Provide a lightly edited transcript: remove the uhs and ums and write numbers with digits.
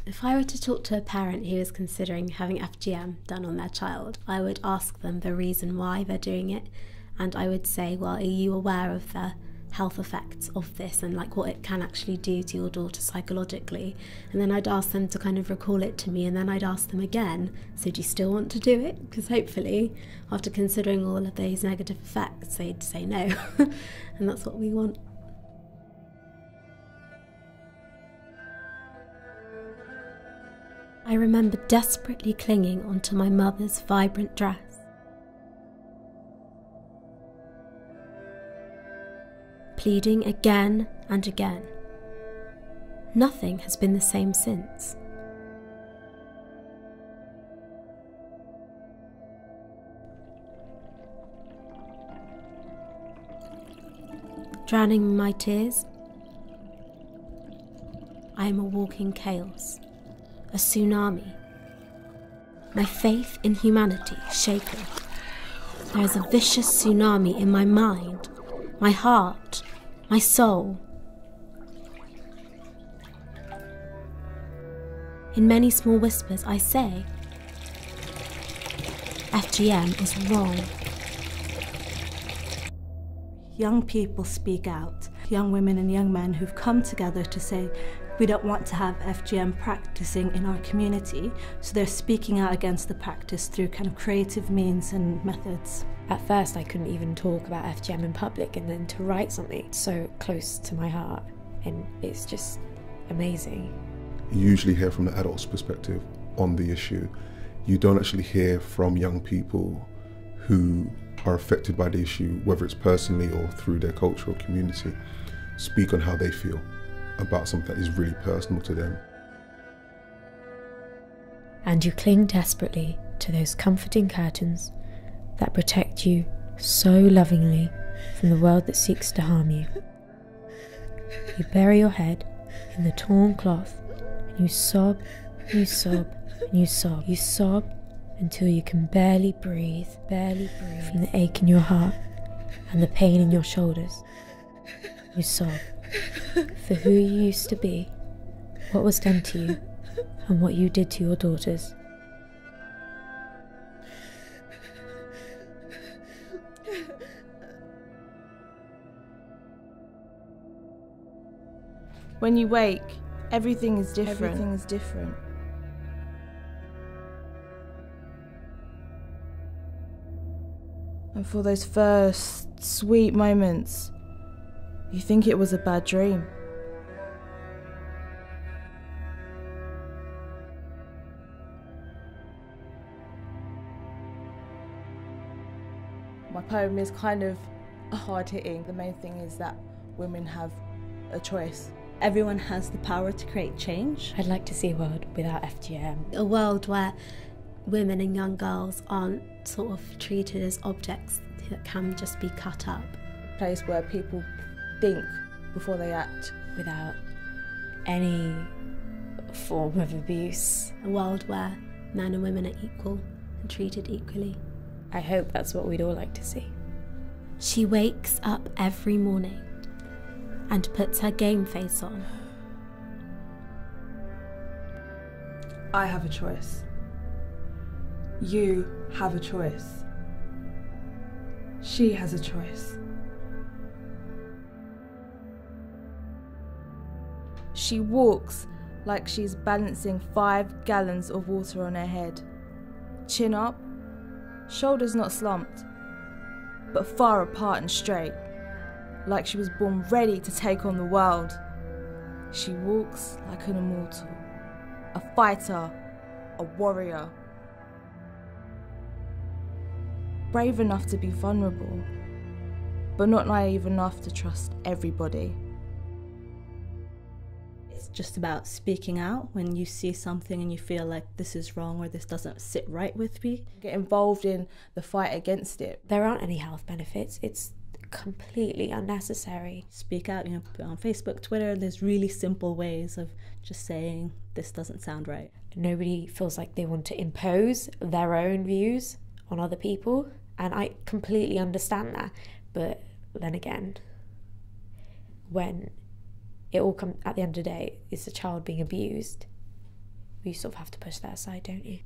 If I were to talk to a parent who is considering having FGM done on their child, I would ask them the reason why they're doing it, and I would say, well, are you aware of the health effects of this and like what it can actually do to your daughter psychologically? And then I'd ask them to kind of recall it to me, and then I'd ask them again, so do you still want to do it? Because hopefully after considering all of those negative effects they'd say no. And that's what we want. I remember desperately clinging onto my mother's vibrant dress. Pleading again and again. Nothing has been the same since. Drowning in my tears, I am a walking chaos. A tsunami. My faith in humanity shaken. There is a vicious tsunami in my mind, my heart, my soul. In many small whispers I say, FGM is wrong. Young people speak out. Young women and young men who've come together to say, we don't want to have FGM practicing in our community, so they're speaking out against the practice through kind of creative means and methods. At first I couldn't even talk about FGM in public, and then to write something so close to my heart, and it's just amazing. You usually hear from the adult's perspective on the issue. You don't actually hear from young people who are affected by the issue, whether it's personally or through their cultural community, speak on how they feel about something that is really personal to them. And you cling desperately to those comforting curtains that protect you so lovingly from the world that seeks to harm you. You bury your head in the torn cloth and you sob, and you sob, and you sob. You sob until you can barely breathe from the ache in your heart and the pain in your shoulders. You sob for who you used to be, what was done to you, and what you did to your daughters. When you wake, everything is different. Everything is different. And for those first sweet moments, you think it was a bad dream. My poem is kind of hard-hitting. The main thing is that women have a choice. Everyone has the power to create change. I'd like to see a world without FGM. A world where women and young girls aren't sort of treated as objects that can just be cut up. A place where people think before they act. Without any form of abuse. A world where men and women are equal and treated equally. I hope that's what we'd all like to see. She wakes up every morning and puts her game face on. I have a choice. You have a choice. She has a choice. She walks like she's balancing 5 gallons of water on her head. Chin up, shoulders not slumped, but far apart and straight, like she was born ready to take on the world. She walks like an immortal, a fighter, a warrior. Brave enough to be vulnerable, but not naive enough to trust everybody. It's just about speaking out when you see something and you feel like this is wrong or this doesn't sit right with me. Get involved in the fight against it. There aren't any health benefits. It's completely unnecessary. Speak out, on Facebook, Twitter, there's really simple ways of just saying this doesn't sound right. Nobody feels like they want to impose their own views on other people, and I completely understand that. But then again, when it all comes at the end of the day, it's a child being abused, you sort of have to push that aside, don't you?